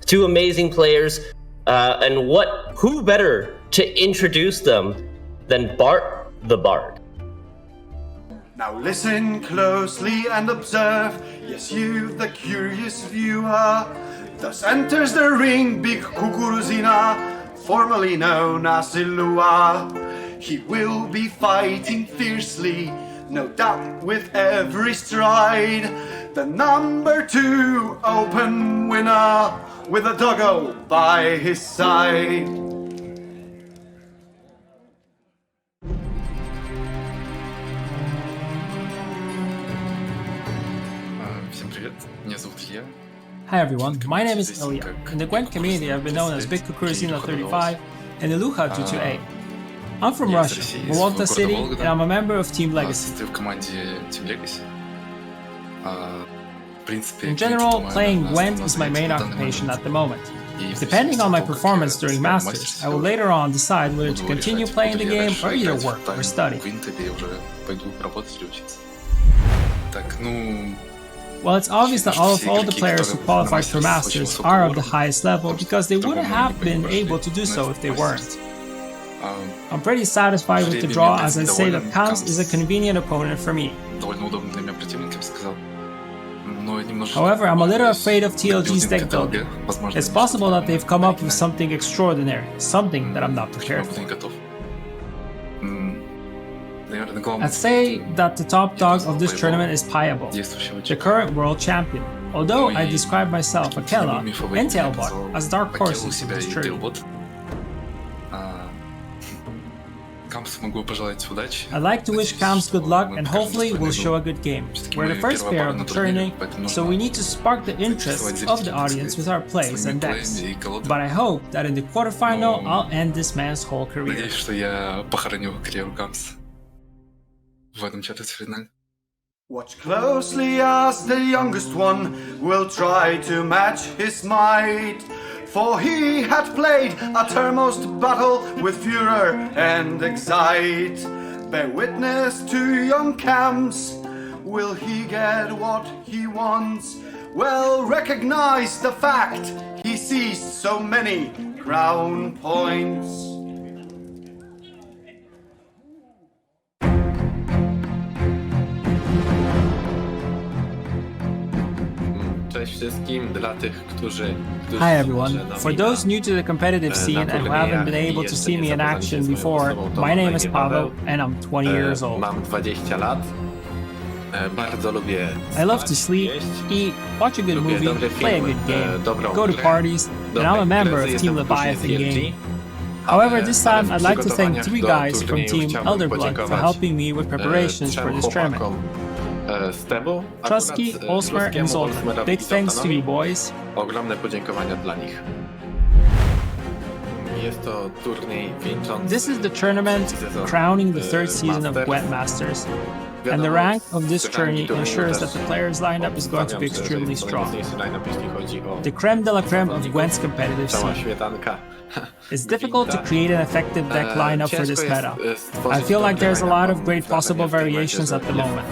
two amazing players, and who better to introduce them than Bart the Bard? Now listen closely and observe, yes, you, the curious viewer. Thus enters the ring BigKukuRUzina, formerly known as Ilua. He will be fighting fiercely, no doubt with every stride. The number 2 open winner, with a doggo by his side. Всем привет, меня зовут Илья. Hi everyone, my name is Ilya. In the GWENT community I've been known as BigKukuRUzina35 and Iluha228. I'm from Russia, Volta City, and I'm a member of Team Legacy. Состою в команде Team Legacy. In general, playing GWENT is my main occupation at the moment. Depending on my performance during Masters, I will later on decide whether to continue playing the game or either work or study. Well, it's obvious that all the players who qualified for Masters are of the highest level because they wouldn't have been able to do so if they weren't. I'm pretty satisfied with the draw, as I say that Kams is a convenient opponent for me. However, I'm a little afraid of TLG's deck building. It's possible that they've come up with something extraordinary, something that I'm not prepared for. I'd say that the top dog of this tournament is Payable, the current world champion, although I describe myself, Akela, and Tailbot as dark horses in this tournament. I'd like to wish Kams good luck and hopefully we'll show a good game. We're the first pair of the tournament, so we need to spark the interest of the audience with our plays and decks. But I hope that in the quarterfinal I'll end this man's whole career. Watch closely as the youngest one will try to match his might. For he had played a thermost battle with furor and excite. Bear witness to young Kams. Will he get what he wants? Well, recognize the fact he seized so many crown points. Hi everyone, for those new to the competitive scene and who haven't been able to see me in action before, my name is Pavel and I'm 20 years old. I love to sleep, eat, watch a good movie, play a good game, go to parties, and I'm a member of Team Leviathan Game. However, this time I'd like to thank 3 guys from Team Elderblood for helping me with preparations for this tournament. Trusky, Osmer, and Zoltan. Big thanks to you boys. This is the tournament crowning the 3rd season of GWENT Masters, and the rank of this tourney ensures that the players lineup is going to be extremely strong. The creme de la creme of GWENT's competitive scene. It's difficult to create an effective deck lineup for this meta. I feel like there's a lot of great possible variations at the moment.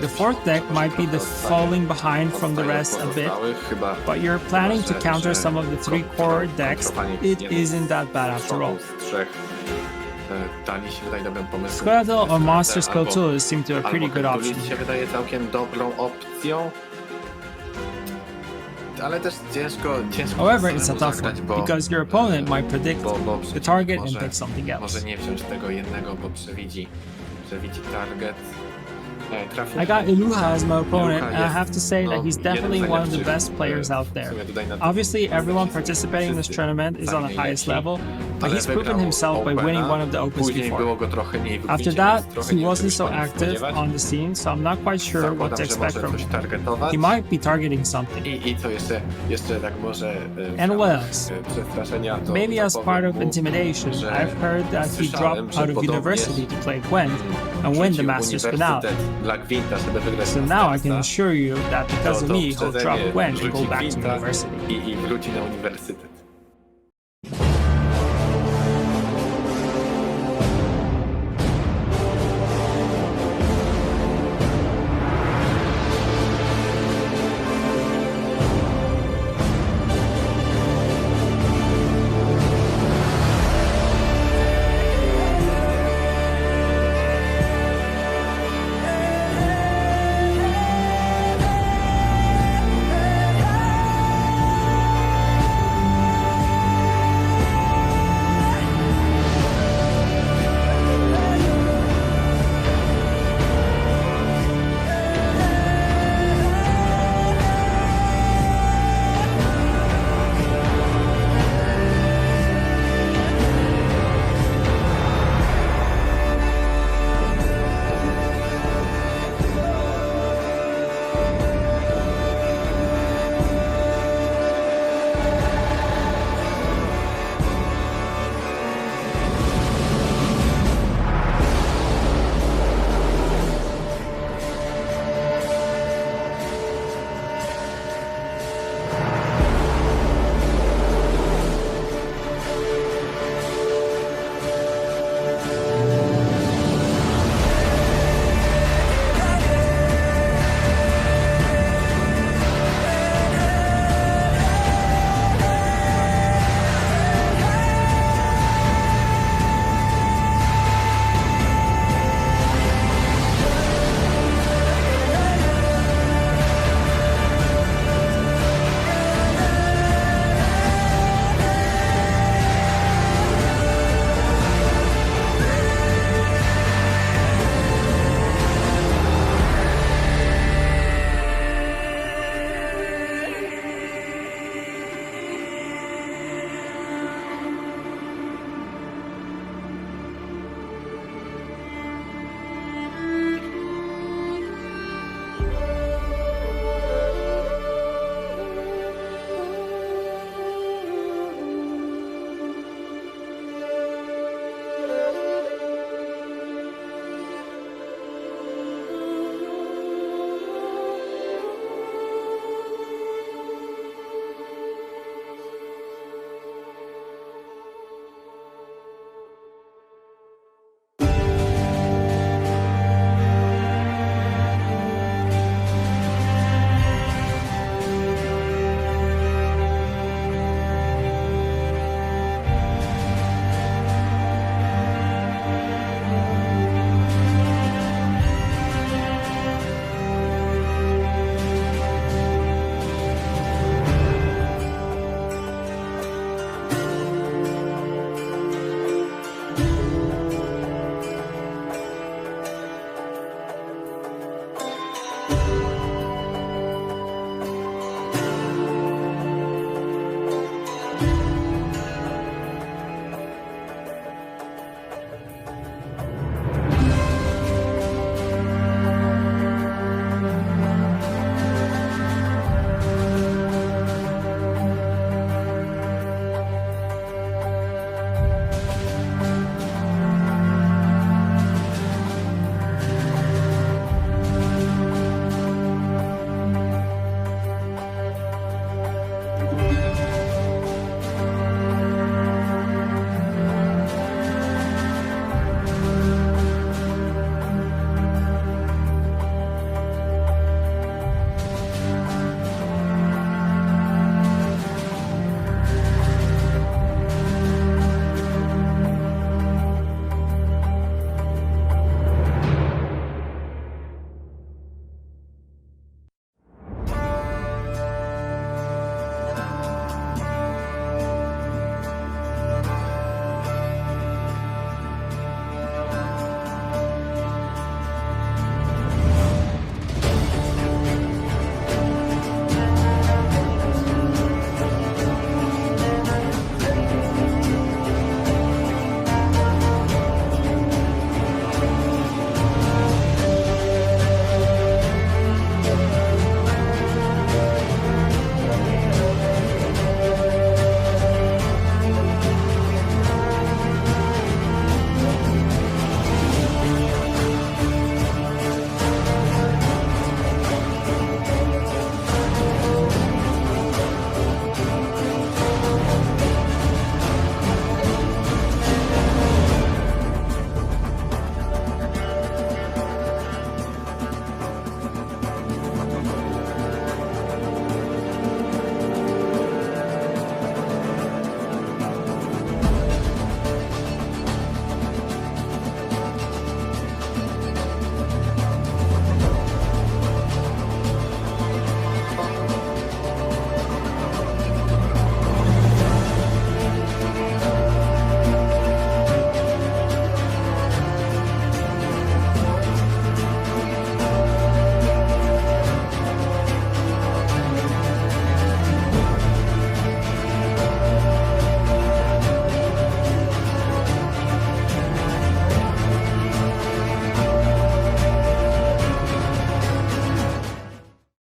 The 4th deck might be the falling behind from the rest a bit, but you're planning to counter some of the 3 core decks, it isn't that bad after all. Squirtle or Monsters Kotul seem to be a pretty good option. However, it's a tough one, because your opponent might predict the target and pick something else. I got Iluha as my opponent, and I have to say that he's definitely one of the best players out there. Obviously, everyone participating in this tournament is on the highest level, but he's proven himself by winning one of the Opens before. After that, he wasn't so active on the scene, so I'm not quite sure what to expect from him. He might be targeting something. And what else? Maybe as part of intimidation, I've heard that he dropped out of university to play GWENT and win the Masters finale. So now I can assure you that because of me, he'll drop GWENT and go back to university.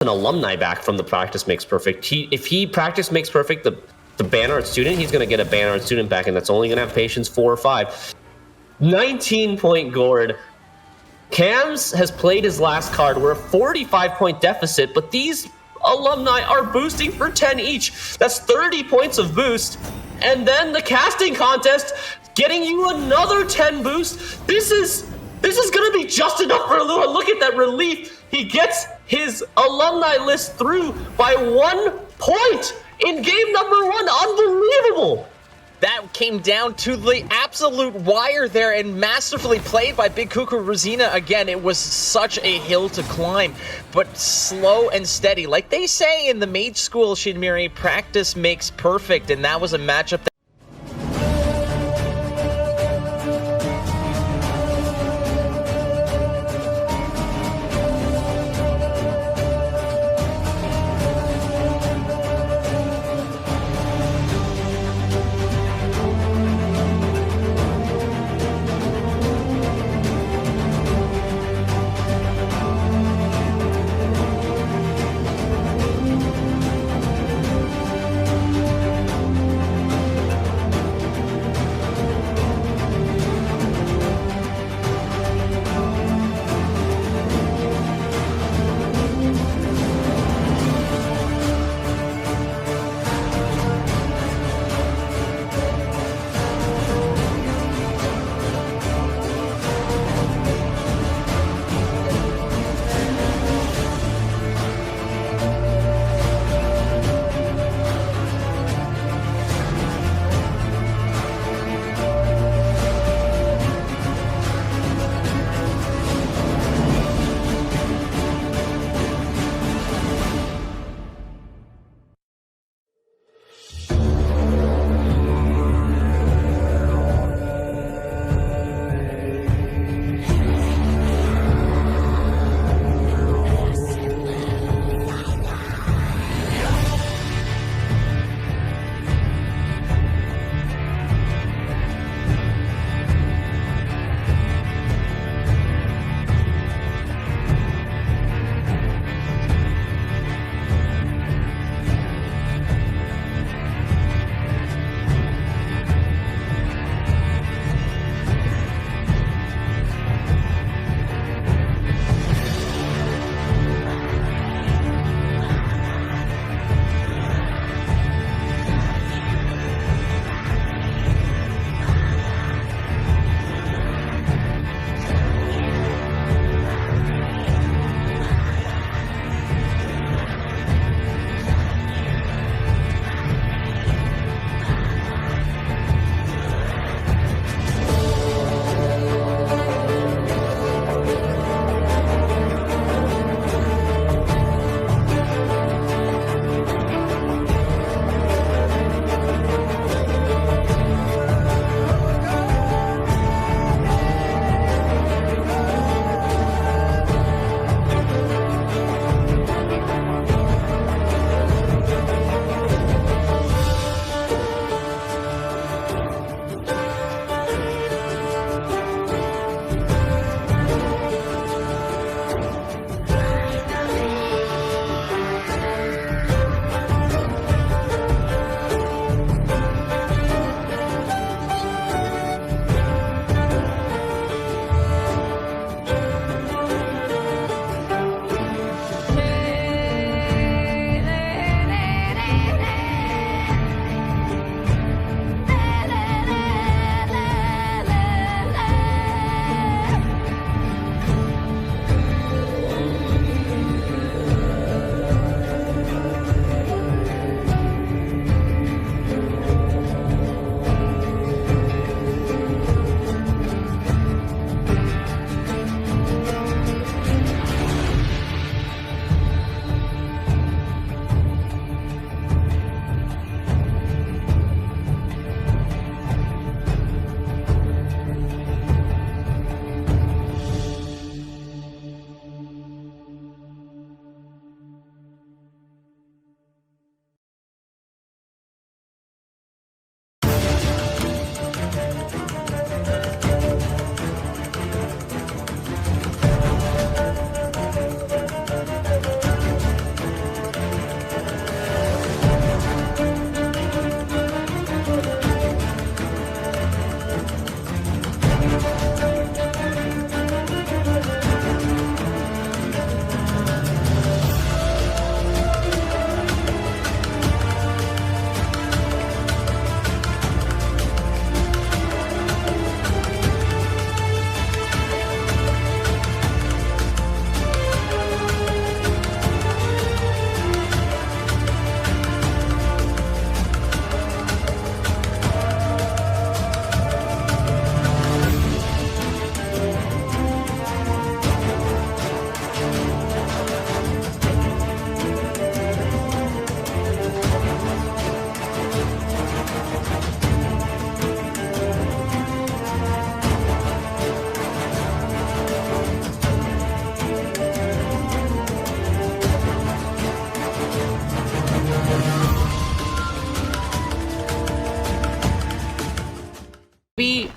an alumni back from the practice makes perfect. If he practice makes perfect the Banner student, he's going to get a Banner student back, and that's only going to have patience 4 or 5. 19-point Gord. Kams has played his last card. We're a 45-point deficit, but these alumni are boosting for 10 each. That's 30 points of boost. And then the casting contest getting you another 10 boost. This is gonna be just enough for Lua. Look at that relief. He gets his alumni list through by 1 point in game number 1. Unbelievable. That came down to the absolute wire there and masterfully played by BigKukuRUzina. Again, it was such a hill to climb, but slow and steady. Like they say in the Mage School, Shinmiri, practice makes perfect, and that was a matchup that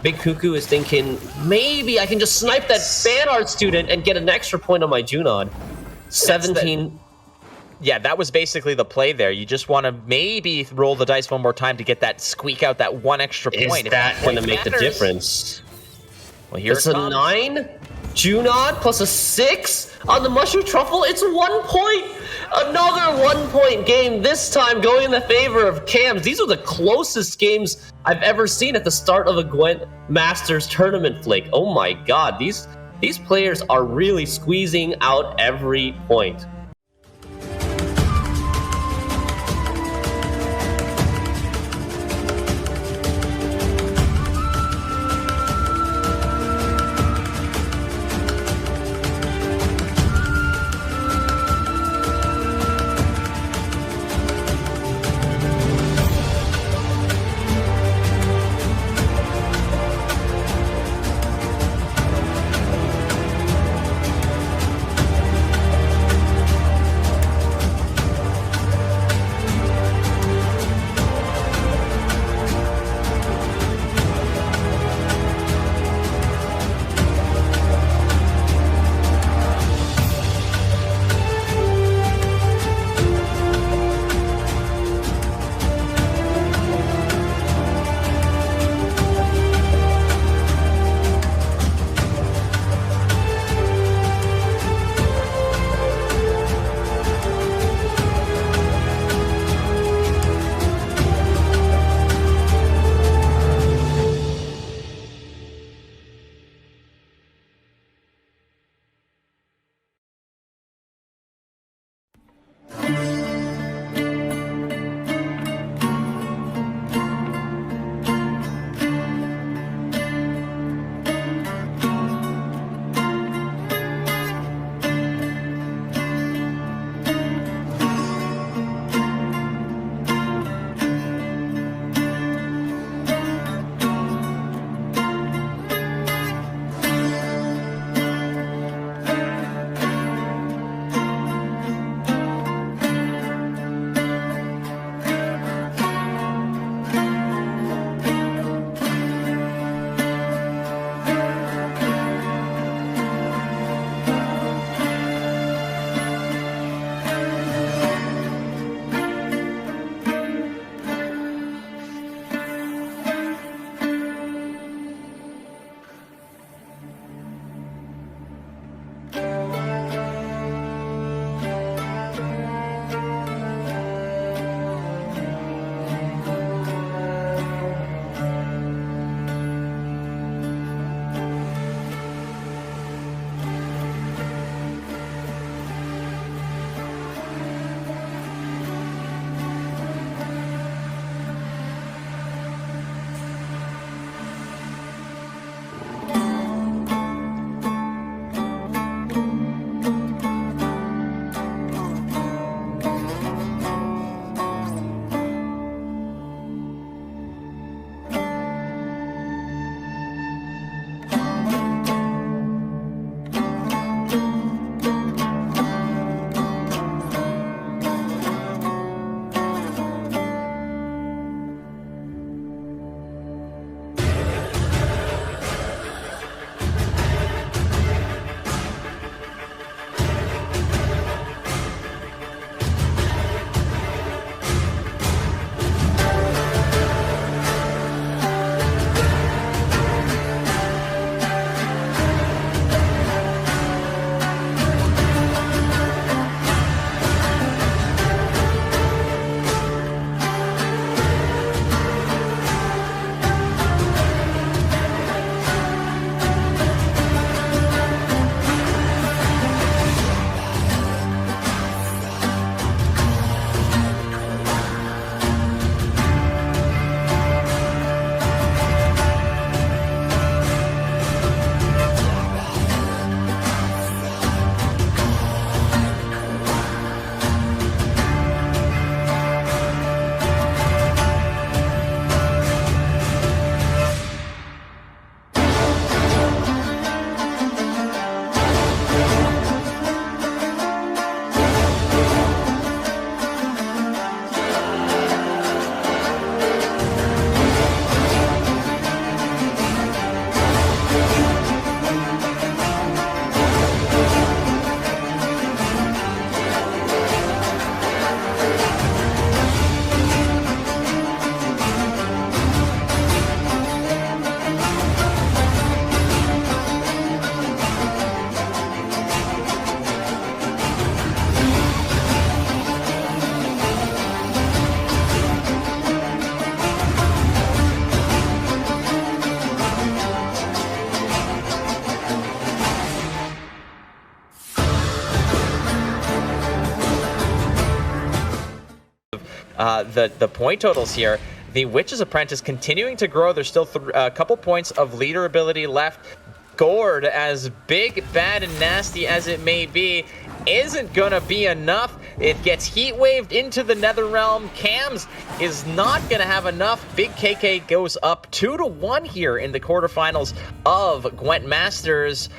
Big Cuckoo is thinking, maybe I can just snipe that fan art student and get an extra point on my Junod. 17. Yeah, that was basically the play there. You just want to maybe roll the dice one more time to get that squeak out that one extra point. Is that going to make the difference? Well, here It's it a comes. 9. Junod plus a 6 on the Mushroom Truffle. It's 1 point. Another 1 point game, this time going in the favor of Cams. These are the closest games I've ever seen at the start of a Gwent Masters tournament, Flake. Oh my god, these players are really squeezing out every point. the point totals here. The Witch's Apprentice continuing to grow. There's still a couple points of leader ability left. Gord, as big, bad, and nasty as it may be, isn't gonna be enough. It gets heat waved into the Nether Realm. Kams is not gonna have enough. Big KK goes up 2-1 here in the quarterfinals of GWENT Masters.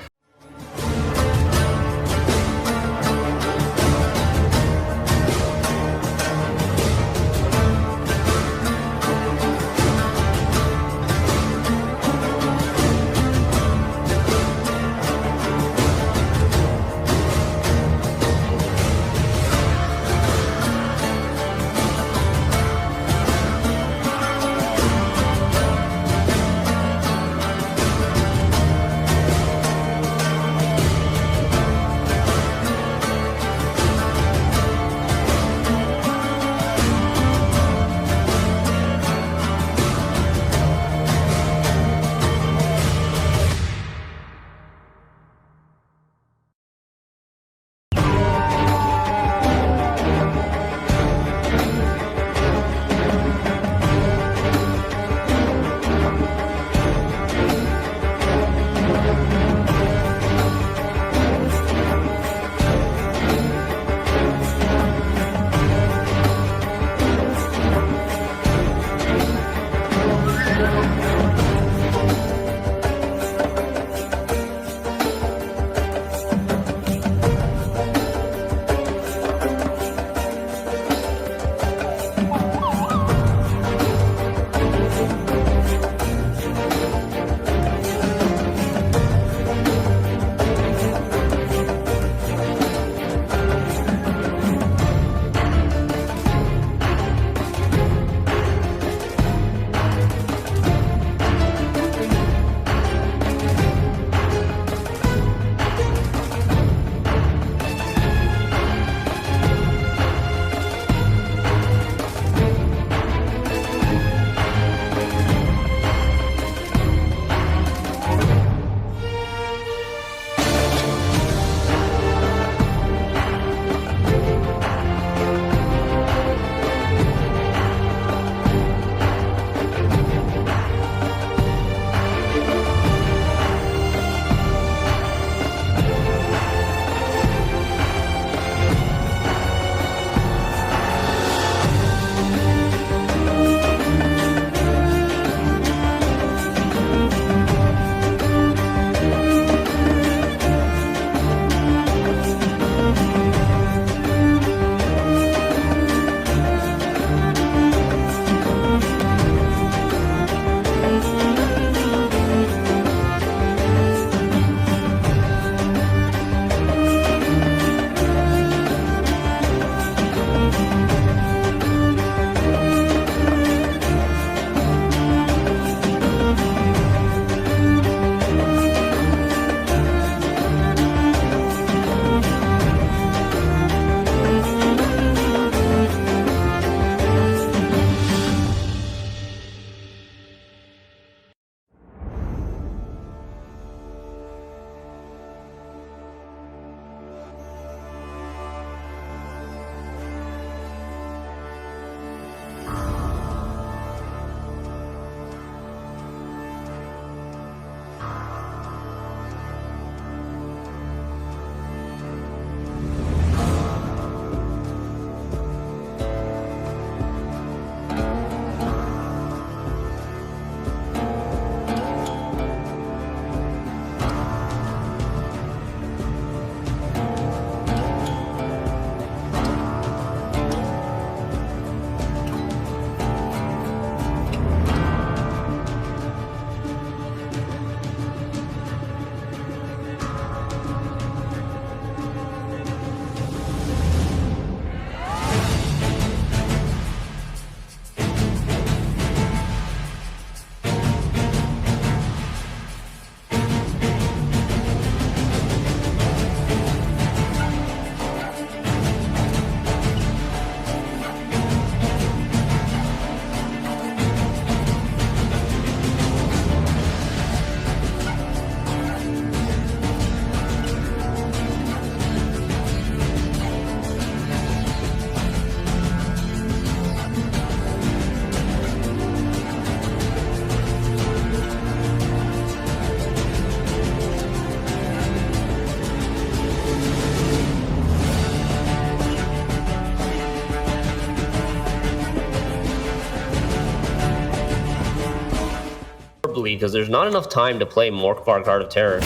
quickly because there's not enough time to play Morkvar Guard of Terror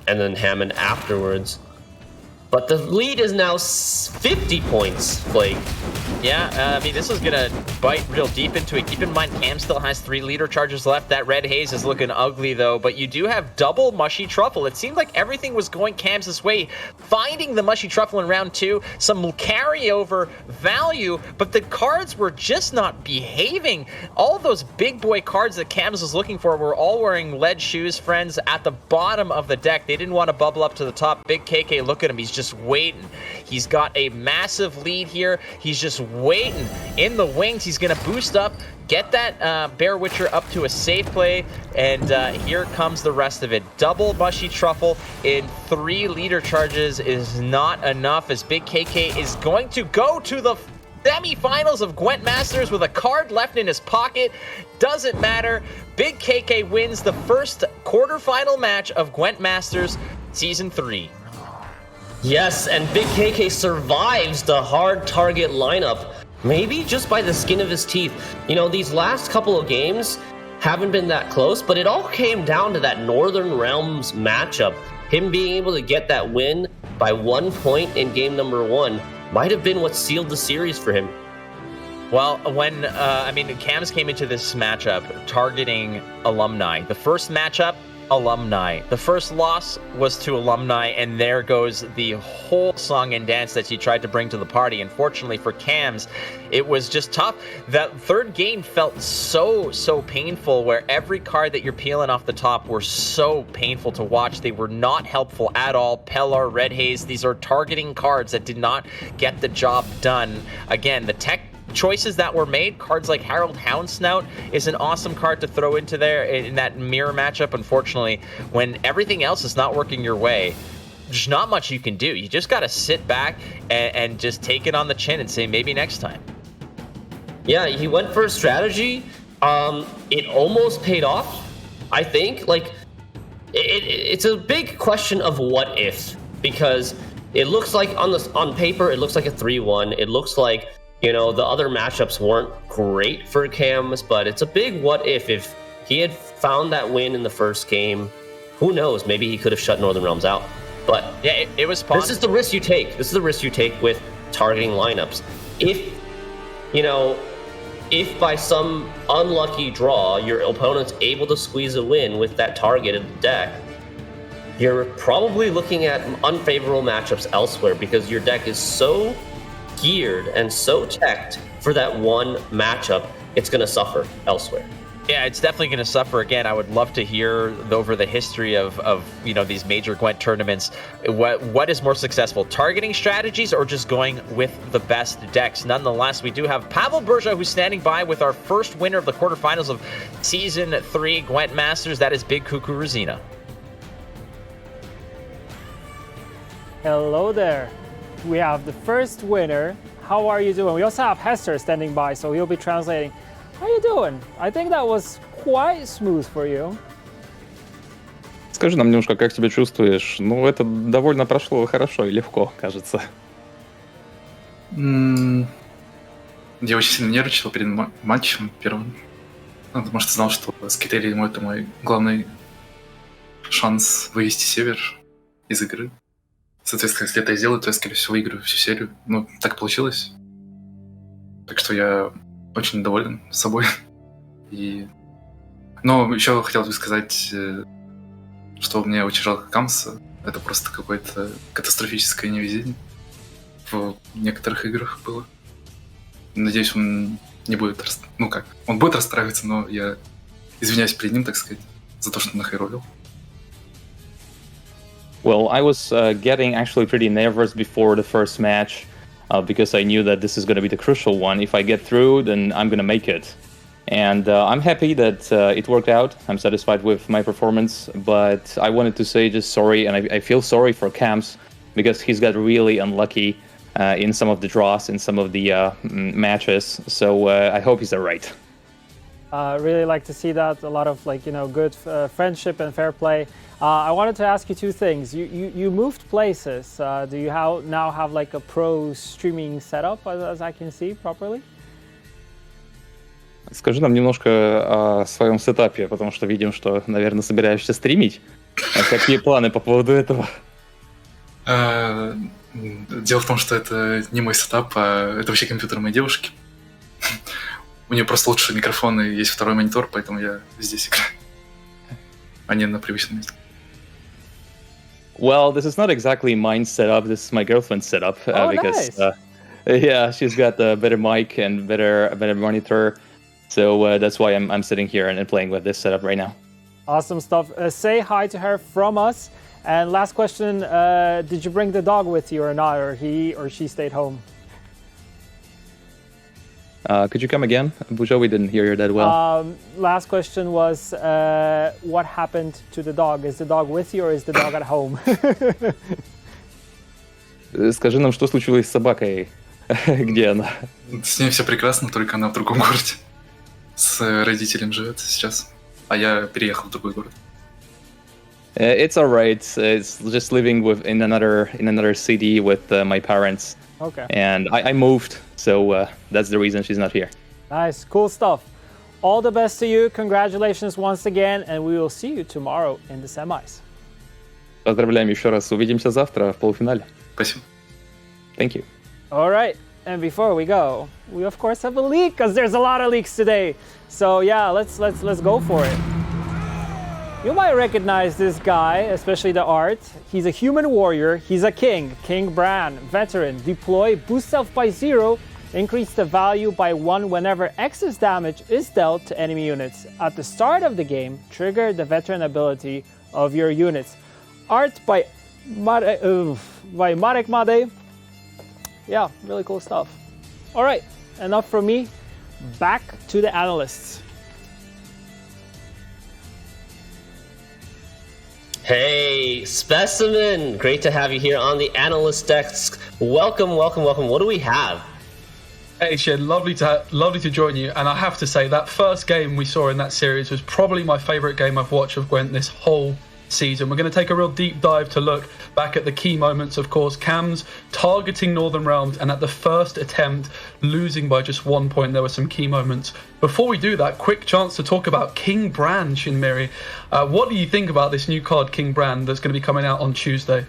and then Hammond afterwards. But the lead is now 50 points, Blake. Yeah, I mean, this is going to bite real deep into it. Keep in mind, Cam still has 3 leader charges left. That red haze is looking ugly, though. But you do have double mushy truffle. It seemed like everything was going Cam's way. Finding the mushy truffle in round 2, some carryover value, but the cards were just not behaving. All those big boy cards that Cams was looking for were all wearing lead shoes, friends, at the bottom of the deck. They didn't want to bubble up to the top. Big KK, look at him. He's just waiting. He's got a massive lead here. He's just waiting in the wings. He's going to boost up, get that Bear Witcher up to a safe play, and here comes the rest of it. Double mushy truffle in 3 leader charges is not enough, as Big KK is going to go to the semi-finals of GWENT Masters with a card left in his pocket. Doesn't matter. Big KK wins the first quarterfinal match of GWENT Masters Season 3. Yes, and Big KK survives the hard target lineup, maybe just by the skin of his teeth. You know, these last couple of games haven't been that close, but it all came down to that Northern Realms matchup. Him being able to get that win by 1 point in game number 1 might have been what sealed the series for him. Well, when, Cams came into this matchup targeting Alumni. The first matchup, Alumni. The first loss was to Alumni, and there goes the whole song and dance that he tried to bring to the party. Unfortunately for Cams, it was just tough. That third game felt so painful, where every card that you're peeling off the top were so painful to watch. They were not helpful at all. Pellar, Red Haze, these are targeting cards that did not get the job done. Again, the tech choices that were made, cards like Harold Houndsnout is an awesome card to throw into there in that mirror matchup. Unfortunately, when everything else is not working your way, there's not much you can do. You just got to sit back and just take it on the chin and say maybe next time. Yeah, he went for a strategy. It almost paid off, I think. Like, it's a big question of what if, because it looks like on paper it looks like a 3-1. It looks like, you know, the other matchups weren't great for Cams, but it's a big what if he had found that win in the first game. Who knows? Maybe he could have shut Northern Realms out. But yeah, it was possible. This is the risk you take. This is the risk you take with targeting lineups. If by some unlucky draw your opponent's able to squeeze a win with that targeted deck, you're probably looking at unfavorable matchups elsewhere because your deck is so geared and so teched for that one matchup, it's going to suffer elsewhere. Yeah, it's definitely going to suffer again. I would love to hear over the history of these major GWENT tournaments, what is more successful, targeting strategies or just going with the best decks. Nonetheless, we do have Pavel Berja, who's standing by with our first winner of the quarterfinals of Season 3 GWENT Masters. That is BigKukuRUzina35. Hello there. We have the first winner. How are you doing? We also have Hester standing by, so he'll be translating. How are you doing? I think that was quite smooth for you. Скажи нам немножко, как себя чувствуешь? Ну, это довольно прошло хорошо и легко, кажется. Я очень сильно нервничал перед матчем первым. Ну, потому что знал, что Скитель это мой главный шанс вывести Север из игры. Соответственно, если это я сделаю, то я, скорее всего, выиграю всю серию. Ну, так получилось. Так что я очень доволен собой. Но еще хотел бы сказать, что мне очень жалко Камса. Это просто какое-то катастрофическое невезение в некоторых играх было. Надеюсь, он не будет... он будет расстраиваться, но я извиняюсь перед ним, так сказать, за то, что нахайролил. Well, I was getting actually pretty nervous before the first match because I knew that this is going to be the crucial one. If I get through, then I'm going to make it. And I'm happy that it worked out. I'm satisfied with my performance, but I wanted to say just sorry, and I feel sorry for Kams because he's got really unlucky in some of the draws, in some of the matches. So I hope he's all right. Really like to see that. A lot of good friendship and fair play. I wanted to ask you two things. You moved places. Do you now have a pro streaming setup, as I can see properly? Скажи нам немножко о своем сетапе, потому что видим, что, наверное, собираешься стримить. А какие планы по поводу этого? Дело в том, что это не мой сетап, а это вообще компьютер моей девушки. У нее просто лучше микрофон и есть второй монитор, поэтому я здесь играю, а не на привычном месте. Well, this is not exactly mine setup. This is my girlfriend's setup because, nice. Yeah, she's got a better mic and better monitor. So that's why I'm sitting here and playing with this setup right now. Awesome stuff. Say hi to her from us. And last question, did you bring the dog with you or not, or he or she stayed home? Could you come again, Bujo? We didn't hear you that well. Last question was, what happened to the dog? Is the dog with you or is the dog at home? Скажи нам, что случилось с собакой? Где она? С ней все прекрасно, только она в другом городе. С родителем живет сейчас, а я переехал в другой город. It's alright. It's just living in another city with my parents. Okay. And I moved, so that's the reason she's not here. Nice, cool stuff. All the best to you. Congratulations once again, and we will see you tomorrow in the semis. Поздравляем еще раз. Увидимся завтра в полуфинале. Спасибо. Thank you. All right, and before we go, we of course have a leak because there's a lot of leaks today. So yeah, let's go for it. You might recognize this guy, especially the art. He's a human warrior. He's a king. King Bran, veteran. Deploy, boost self by 0, increase the value by 1 whenever excess damage is dealt to enemy units. At the start of the game, trigger the veteran ability of your units. Art by Marek Made. Yeah, really cool stuff. All right, enough from me. Back to the analysts. Hey, Specimen! Great to have you here on the analyst desk. Welcome. What do we have? Hey Shin, lovely to join you. And I have to say, that first game we saw in that series was probably my favourite game I've watched of Gwent this whole season. We're going to take a real deep dive to look back at the key moments. Of course, Kams targeting Northern Realms, and at the first attempt losing by just 1 point. There were some key moments. Before we do that, quick chance to talk about King Bran, Shinmiri. What do you think about this new card, King Bran, that's going to be coming out on Tuesday?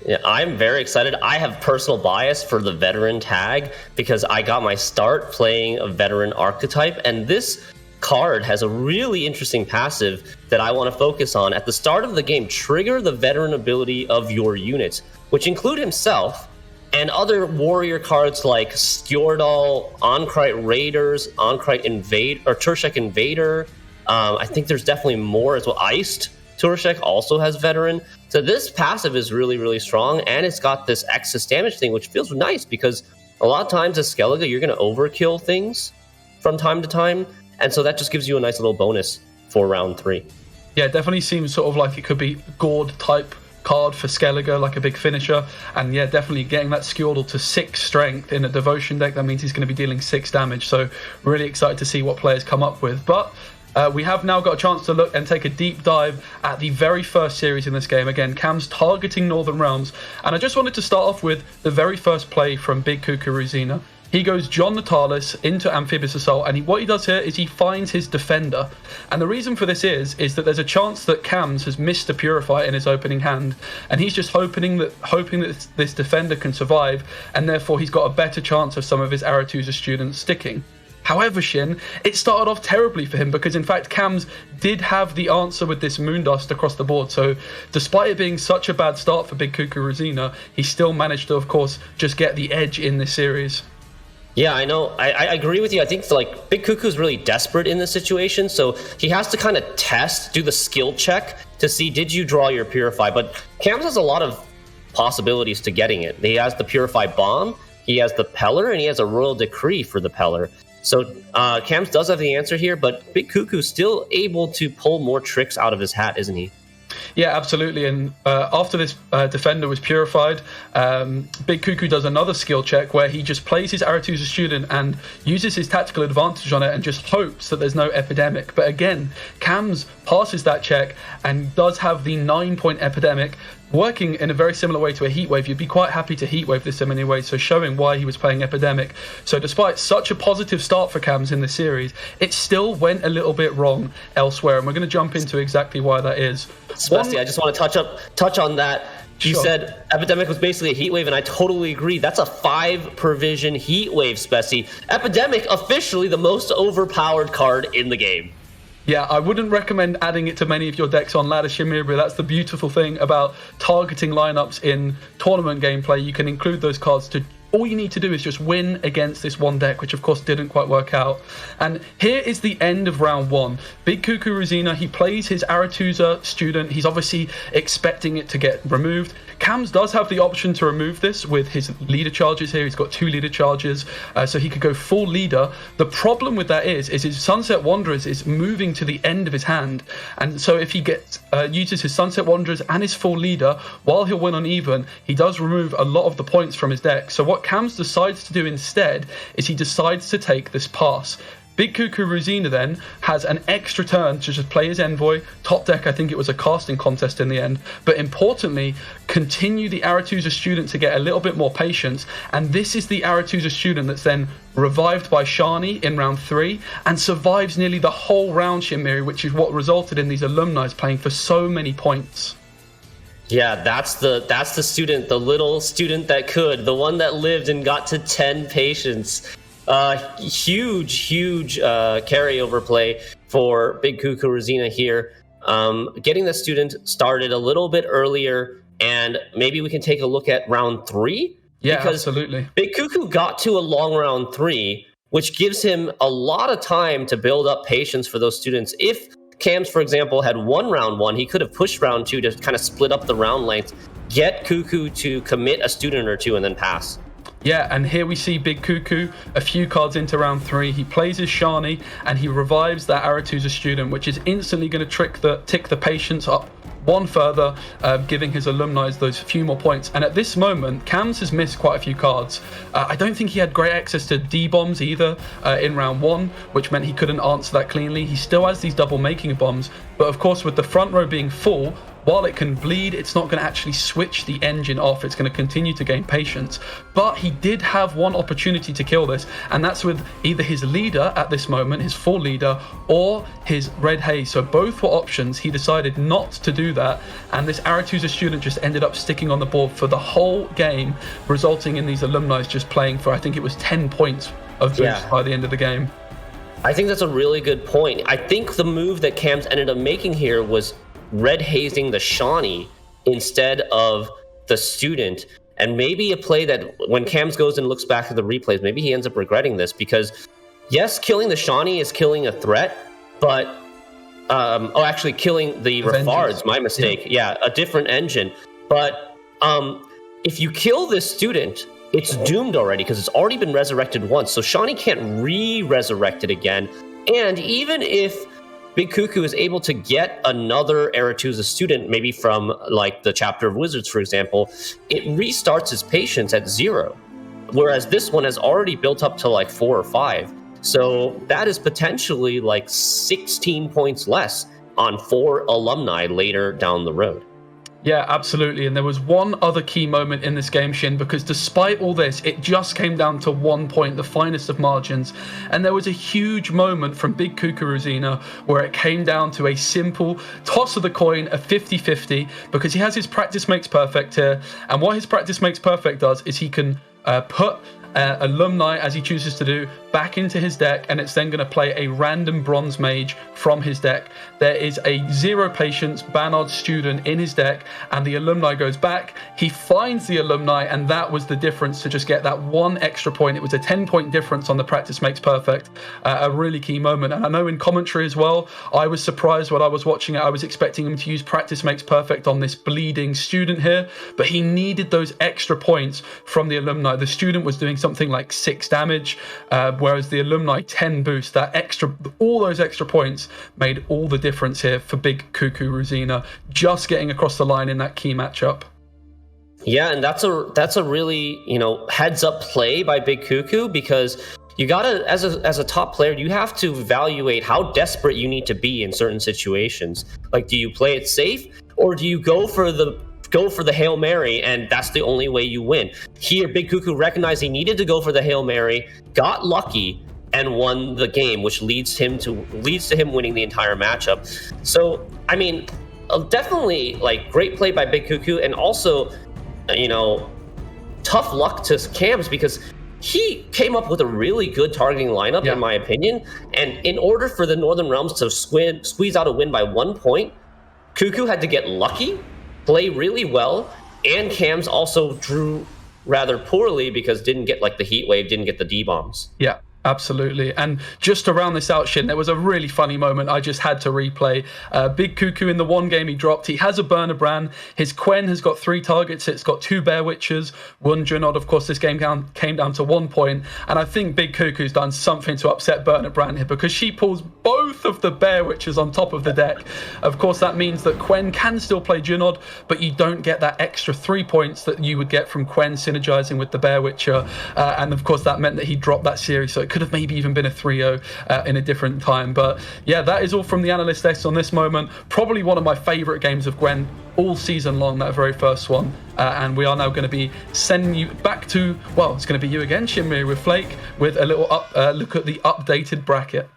Yeah, I'm very excited. I have personal bias for the veteran tag because I got my start playing a veteran archetype, and this card has a really interesting passive that I want to focus on. At the start of the game, trigger the veteran ability of your units, which include himself and other warrior cards like Skjordal, Onkrite Raiders, Onkrite Invade, or Turshek Invader. I think there's definitely more as well. Iced Turshek also has veteran. So this passive is really strong, and it's got this excess damage thing, which feels nice because a lot of times as Skellige, you're going to overkill things from time to time. And so that just gives you a nice little bonus for round 3. Yeah, it definitely seems sort of like it could be Gord type card for Skellige, like a big finisher. And yeah, definitely getting that Skjordal to 6 strength in a devotion deck, that means he's going to be dealing 6 damage. So really excited to see what players come up with. But we have now got a chance to look and take a deep dive at the very first series in this game. Again, Kams targeting Northern Realms. And I just wanted to start off with the very first play from BigKukuRUzina. He goes John Natalis into Amphibious Assault, and what he does here is he finds his defender. And the reason for this is that there's a chance that Kams has missed a Purify in his opening hand, and he's just hoping that this defender can survive, and therefore he's got a better chance of some of his Aretusa students sticking. However, Shin, it started off terribly for him because, in fact, Kams did have the answer with this Moondust across the board. So despite it being such a bad start for BigKukuRUzina, he still managed to, of course, just get the edge in this series. Yeah, I know. I agree with you. I think like BigKuku's really desperate in this situation, so he has to kind of do the skill check to see, did you draw your Purify? But Kams has a lot of possibilities to getting it. He has the Purify Bomb, he has the Peller, and he has a Royal Decree for the Peller. So Kams does have the answer here, but BigKuku's still able to pull more tricks out of his hat, isn't he? Yeah, absolutely. And after this defender was purified, BigKuku does another skill check where he just plays his Aretusa student and uses his tactical advantage on it and just hopes that there's no epidemic. But again, Kams passes that check and does have the 9-point epidemic, working in a very similar way to a heat wave. You'd be quite happy to heat wave this in many ways, so showing why he was playing Epidemic. So despite such a positive start for Kams in the series, it still went a little bit wrong elsewhere, and we're going to jump into exactly why that is. Spessy, I just want to touch on that. You Sure. said Epidemic was basically a heat wave, and I totally agree. That's a 5 per vision heat wave, Spessy. Epidemic, officially the most overpowered card in the game. Yeah, I wouldn't recommend adding it to many of your decks on ladder Shimir, but that's the beautiful thing about targeting lineups in tournament gameplay. You can include those cards to... All you need to do is just win against this one deck, which of course didn't quite work out. And here is the end of round 1. BigKukuRUzina, he plays his Aretuza student. He's obviously expecting it to get removed. Kams does have the option to remove this with his leader charges here. He's got 2 leader charges, so he could go full leader. The problem with that is his Sunset Wanderers is moving to the end of his hand. And so if he gets uses his Sunset Wanderers and his full leader, while he'll win on even, he does remove a lot of the points from his deck. So what Kams decides to do instead is he decides to take this pass. BigKukuRUzina then has an extra turn to just play his Envoy. Top deck, I think it was a casting contest in the end. But importantly, continue the Aretuza student to get a little bit more patience. And this is the Aretuza student that's then revived by Shani in round 3 and survives nearly the whole round, Shimiri, which is what resulted in these alumni playing for so many points. Yeah, that's the student, the little student that could, the one that lived and got to 10 patience. Huge carryover play for BigKukuRUzina here. Getting the student started a little bit earlier, and maybe we can take a look at round 3. Yeah, because absolutely. BigKuku got to a long round 3, which gives him a lot of time to build up patience for those students. If Kams, for example, had won round 1, he could have pushed round 2 to kind of split up the round length, get Kuku to commit a student or 2, and then pass. Yeah, and here we see BigKuku a few cards into round 3. He plays his Shani and he revives that Aretuza student, which is instantly going to tick the patience up one further, giving his alumni those few more points. And at this moment, Kams has missed quite a few cards. I don't think he had great access to D-bombs either in round 1, which meant he couldn't answer that cleanly. He still has these double making bombs, but of course with the front row being full, while it can bleed, it's not going to actually switch the engine off. It's going to continue to gain patience. But he did have one opportunity to kill this, and that's with either his leader at this moment, his full leader, or his red haze. So both were options. He decided not to do that, and this Aretuza student just ended up sticking on the board for the whole game, resulting in these alumni just playing for, I think it was 10 points of boost by the end of the game. I think that's a really good point. I think the move that Kams ended up making here was red hazing the Shani instead of the student, and maybe a play that when Kams goes and looks back at the replays, maybe he ends up regretting this, because yes, killing the Shani is killing a threat, but actually killing the Rafards, my mistake. Yeah, a different engine. But if you kill this student, it's doomed already because it's already been resurrected once, so Shani can't re-resurrect it again. And even if BigKuku is able to get another Aretuza student, maybe from like the Chapter of Wizards, for example, it restarts his patience at 0. Whereas this one has already built up to like 4 or 5. So that is potentially like 16 points less on 4 alumni later down the road. Yeah, absolutely. And there was one other key moment in this game, Shin, because despite all this, it just came down to 1 point, the finest of margins. And there was a huge moment from BigKukuRUzina where it came down to a simple toss of the coin, a 50-50, because he has his practice makes perfect here. And what his practice makes perfect does is he can put alumni, as he chooses to do, back into his deck, and it's then going to play a random bronze mage from his deck. There is a 0 patience Banard student in his deck, and the alumni goes back. He finds the alumni, and that was the difference to just get that 1 extra point. It was a 10-point difference on the practice makes perfect. A really key moment. And I know in commentary as well, I was surprised when I was watching it. I was expecting him to use practice makes perfect on this bleeding student here, but he needed those extra points from the alumni. The student was doing something like 6 damage, whereas the alumni 10 boost. All those extra points made all the difference here for BigKukuRUzina, just getting across the line in that key matchup. Yeah, and that's a really, heads up play by BigKuku, because you gotta, as a top player, you have to evaluate how desperate you need to be in certain situations. Like, do you play it safe, or do you go for the go for the Hail Mary, and that's the only way you win. Here, Big Kuku recognized he needed to go for the Hail Mary, got lucky, and won the game, which leads to him winning the entire matchup. So, I mean, definitely like great play by Big Kuku, and also, you know, tough luck to Kams, because he came up with a really good targeting lineup, in my opinion. And in order for the Northern Realms to squeeze out a win by 1 point, Kuku had to get lucky, play really well, and Kams also drew rather poorly because didn't get like the heat wave, didn't get the D-bombs. Yeah. Absolutely. And just to round this out, Shin, there was a really funny moment I just had to replay. Big Kuku, in the one game he dropped, he has a Burner Brand. His Quen has got 3 targets. It's got 2 Bear Witches, 1 Junod. Of course, this game came down to 1 point. And I think Big Kuku's done something to upset Burner Brand here, because she pulls both of the Bear Witches on top of the deck. Of course, that means that Quen can still play Junod, but you don't get that extra 3 points that you would get from Quen synergizing with the Bear Witcher. And of course, that meant that he dropped that series. So it could have maybe even been a 3-0 in a different time. But yeah, that is all from the Analyst X on this moment. Probably one of my favorite games of Gwent all season long, that very first one. And we are now going to be sending you back to, well, it's going to be you again, Shinmiri, with Flake, with a little look at the updated bracket.